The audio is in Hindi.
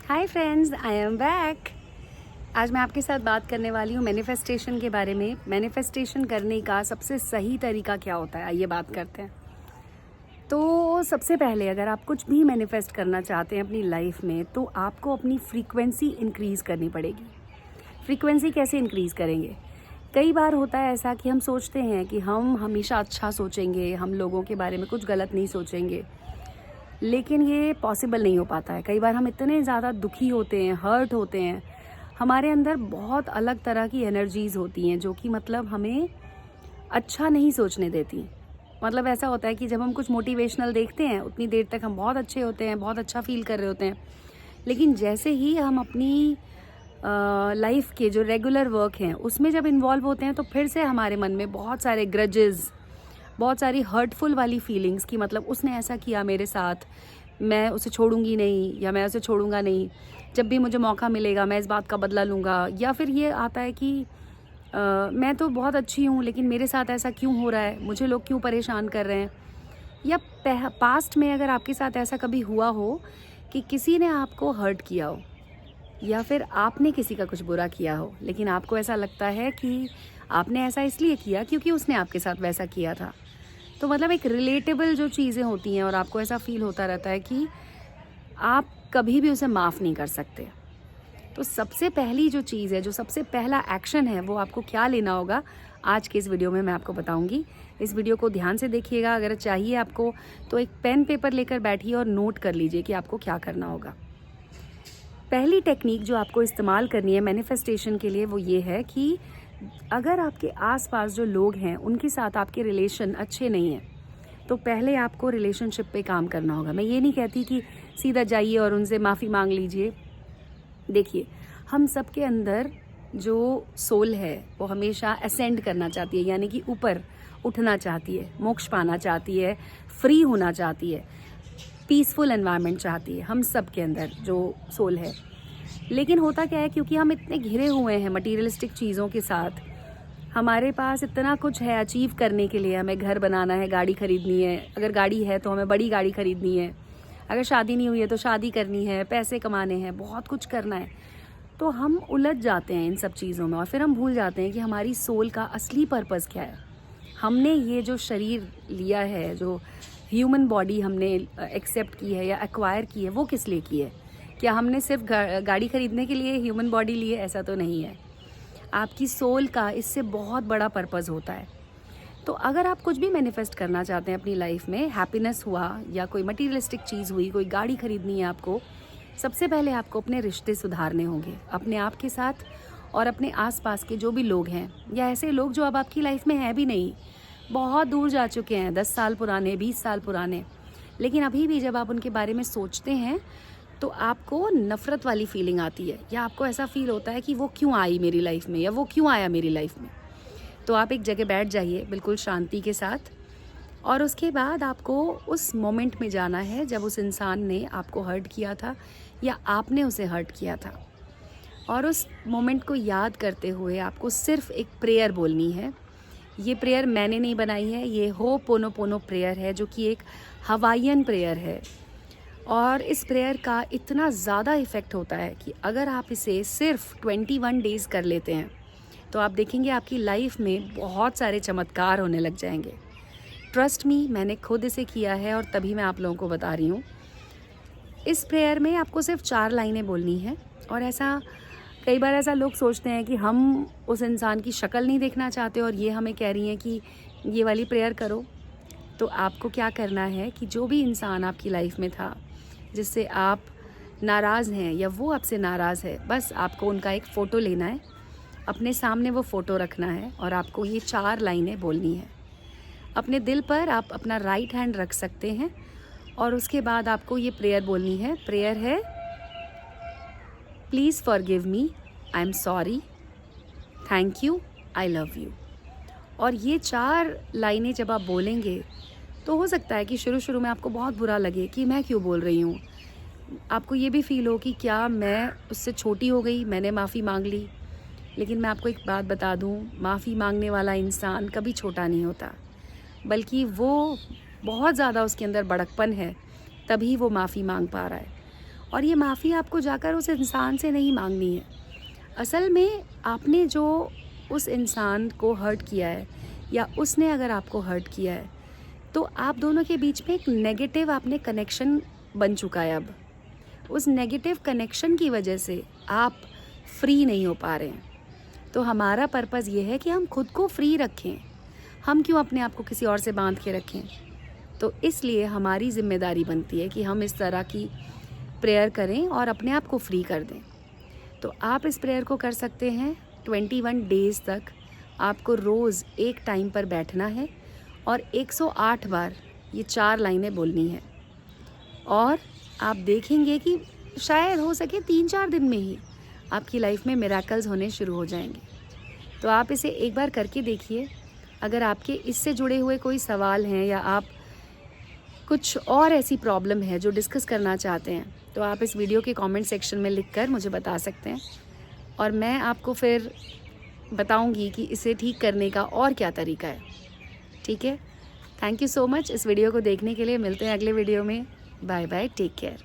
Hi friends, I am back. आज मैं आपके साथ बात करने वाली हूँ मैनिफेस्टेशन के बारे में। मैनिफेस्टेशन करने का सबसे सही तरीका क्या होता है, आइए बात करते हैं। तो सबसे पहले अगर आप कुछ भी मैनिफेस्ट करना चाहते हैं अपनी लाइफ में, तो आपको अपनी फ्रीक्वेंसी इंक्रीज़ करनी पड़ेगी। फ्रीक्वेंसी कैसे इंक्रीज़ करेंगे? कई बार होता है ऐसा कि हम सोचते हैं कि हम हमेशा अच्छा सोचेंगे, हम लोगों के बारे में कुछ गलत नहीं सोचेंगे, लेकिन ये पॉसिबल नहीं हो पाता है। कई बार हम इतने ज़्यादा दुखी होते हैं, हर्ट होते हैं, हमारे अंदर बहुत अलग तरह की एनर्जीज़ होती हैं जो कि मतलब हमें अच्छा नहीं सोचने देती। मतलब ऐसा होता है कि जब हम कुछ मोटिवेशनल देखते हैं, उतनी देर तक हम बहुत अच्छे होते हैं, बहुत अच्छा फील कर रहे होते हैं, लेकिन जैसे ही हम अपनी लाइफ के जो रेगुलर वर्क हैं उसमें जब इन्वॉल्व होते हैं, तो फिर से हमारे मन में बहुत सारे ग्रजेस, बहुत सारी हर्टफुल वाली फीलिंग्स की मतलब उसने ऐसा किया मेरे साथ, मैं उसे छोड़ूंगी नहीं या मैं उसे छोड़ूंगा नहीं, जब भी मुझे मौका मिलेगा मैं इस बात का बदला लूँगा। या फिर ये आता है कि मैं तो बहुत अच्छी हूँ लेकिन मेरे साथ ऐसा क्यों हो रहा है, मुझे लोग क्यों परेशान कर रहे हैं। या पास्ट में अगर आपके साथ ऐसा कभी हुआ हो कि किसी ने आपको हर्ट किया हो या फिर आपने किसी का कुछ बुरा किया हो, लेकिन आपको ऐसा लगता है कि आपने ऐसा इसलिए किया क्योंकि उसने आपके साथ वैसा किया था। तो मतलब एक रिलेटेबल जो चीज़ें होती हैं और आपको ऐसा फील होता रहता है कि आप कभी भी उसे माफ़ नहीं कर सकते। तो सबसे पहली जो चीज़ है, जो सबसे पहला एक्शन है, वो आपको क्या लेना होगा, आज के इस वीडियो में मैं आपको बताऊंगी। इस वीडियो को ध्यान से देखिएगा। अगर चाहिए आपको तो एक पेन पेपर लेकर बैठिए और नोट कर लीजिए कि आपको क्या करना होगा। पहली टेक्निक जो आपको इस्तेमाल करनी है मैनिफेस्टेशन के लिए वो ये है कि अगर आपके आसपास जो लोग हैं उनके साथ आपके रिलेशन अच्छे नहीं हैं, तो पहले आपको रिलेशनशिप पे काम करना होगा। मैं ये नहीं कहती कि सीधा जाइए और उनसे माफ़ी मांग लीजिए। देखिए, हम सब के अंदर जो सोल है वो हमेशा असेंड करना चाहती है, यानी कि ऊपर उठना चाहती है, मोक्ष पाना चाहती है, फ्री होना चाहती है, पीसफुल एनवायरनमेंट चाहती है, हम सब के अंदर जो सोल है। लेकिन होता क्या है, क्योंकि हम इतने घिरे हुए हैं मटीरियलिस्टिक चीज़ों के साथ, हमारे पास इतना कुछ है अचीव करने के लिए। हमें घर बनाना है, गाड़ी खरीदनी है, अगर गाड़ी है तो हमें बड़ी गाड़ी खरीदनी है, अगर शादी नहीं हुई है तो शादी करनी है, पैसे कमाने हैं, बहुत कुछ करना है। तो हम उलझ जाते हैं इन सब चीज़ों में और फिर हम भूल जाते हैं कि हमारी सोल का असली पर्पज़ क्या है। हमने ये जो शरीर लिया है, जो ह्यूमन बॉडी हमने एक्सेप्ट की है या एक्वायर की है, वो किस लिए की है? क्या हमने सिर्फ गाड़ी खरीदने के लिए ह्यूमन बॉडी ली है? ऐसा तो नहीं है। आपकी सोल का इससे बहुत बड़ा पर्पज़ होता है। तो अगर आप कुछ भी मैनिफेस्ट करना चाहते हैं अपनी लाइफ में, हैप्पीनेस हुआ या कोई मटीरियलिस्टिक चीज़ हुई, कोई गाड़ी खरीदनी है आपको, सबसे पहले आपको अपने रिश्ते सुधारने होंगे अपने आप के साथ और अपने आसपास के जो भी लोग हैं, या ऐसे लोग जो अब आपकी लाइफ में हैं भी नहीं, बहुत दूर जा चुके हैं, 10 साल पुराने, 20 साल पुराने, लेकिन अभी भी जब आप उनके बारे में सोचते हैं तो आपको नफ़रत वाली फीलिंग आती है, या आपको ऐसा फील होता है कि वो क्यों आई मेरी लाइफ में या वो क्यों आया मेरी लाइफ में। तो आप एक जगह बैठ जाइए बिल्कुल शांति के साथ, और उसके बाद आपको उस मोमेंट में जाना है जब उस इंसान ने आपको हर्ट किया था या आपने उसे हर्ट किया था। और उस मोमेंट को याद करते हुए आपको सिर्फ एक प्रेयर बोलनी है। ये प्रेयर मैंने नहीं बनाई है, ये होपोनोपोनो प्रेयर है, जो कि एक हवाईयन प्रेयर है। और इस प्रेयर का इतना ज़्यादा इफ़ेक्ट होता है कि अगर आप इसे सिर्फ 21 डेज़ कर लेते हैं तो आप देखेंगे आपकी लाइफ में बहुत सारे चमत्कार होने लग जाएंगे। ट्रस्ट मी, मैंने खुद इसे किया है और तभी मैं आप लोगों को बता रही हूँ। इस प्रेयर में आपको सिर्फ 4 लाइनें बोलनी है। और ऐसा कई बार ऐसा लोग सोचते हैं कि हम उस इंसान की शक्ल नहीं देखना चाहते और ये हमें कह रही हैं कि ये वाली प्रेयर करो। तो आपको क्या करना है कि जो भी इंसान आपकी लाइफ में था जिससे आप नाराज़ हैं या वो आपसे नाराज़ है, बस आपको उनका एक फ़ोटो लेना है, अपने सामने वो फ़ोटो रखना है और आपको ये 4 लाइनें बोलनी है। अपने दिल पर आप अपना राइट हैंड रख सकते हैं और उसके बाद आपको ये प्रेयर बोलनी है। प्रेयर है, please forgive me, I am sorry, thank you, I love you. और ये 4 लाइनें जब आप बोलेंगे तो हो सकता है कि शुरू में आपको बहुत बुरा लगे कि मैं क्यों बोल रही हूँ, आपको ये भी फील हो कि क्या मैं उससे छोटी हो गई, मैंने माफ़ी मांग ली। लेकिन मैं आपको एक बात बता दूँ, माफ़ी मांगने वाला इंसान कभी छोटा नहीं होता, बल्कि वो बहुत ज़्यादा उसके अंदर बड़कपन है, तभी वो माफ़ी मांग पा रहा है। और ये माफ़ी आपको जाकर उस इंसान से नहीं मांगनी है। असल में आपने जो उस इंसान को हर्ट किया है या उसने अगर आपको हर्ट किया है, तो आप दोनों के बीच में एक नेगेटिव आपने कनेक्शन बन चुका है। अब उस नेगेटिव कनेक्शन की वजह से आप फ्री नहीं हो पा रहे हैं। तो हमारा पर्पज़ ये है कि हम खुद को फ्री रखें। हम क्यों अपने आप को किसी और से बांध के रखें? तो इसलिए हमारी ज़िम्मेदारी बनती है कि हम इस तरह की प्रेयर करें और अपने आप को फ्री कर दें। तो आप इस प्रेयर को कर सकते हैं 21 डेज़ तक। आपको रोज़ एक टाइम पर बैठना है और 108 बार ये 4 लाइनें बोलनी है, और आप देखेंगे कि शायद हो सके 3-4 दिन में ही आपकी लाइफ में मिरेकल्स होने शुरू हो जाएंगे। तो आप इसे एक बार करके देखिए। अगर आपके इससे जुड़े हुए कोई सवाल हैं या आप कुछ और ऐसी प्रॉब्लम है जो डिस्कस करना चाहते हैं, तो आप इस वीडियो के कमेंट सेक्शन में लिखकर मुझे बता सकते हैं, और मैं आपको फिर बताऊंगी कि इसे ठीक करने का और क्या तरीका है। ठीक है, थैंक यू सो मच इस वीडियो को देखने के लिए। मिलते हैं अगले वीडियो में। Bye bye, take care.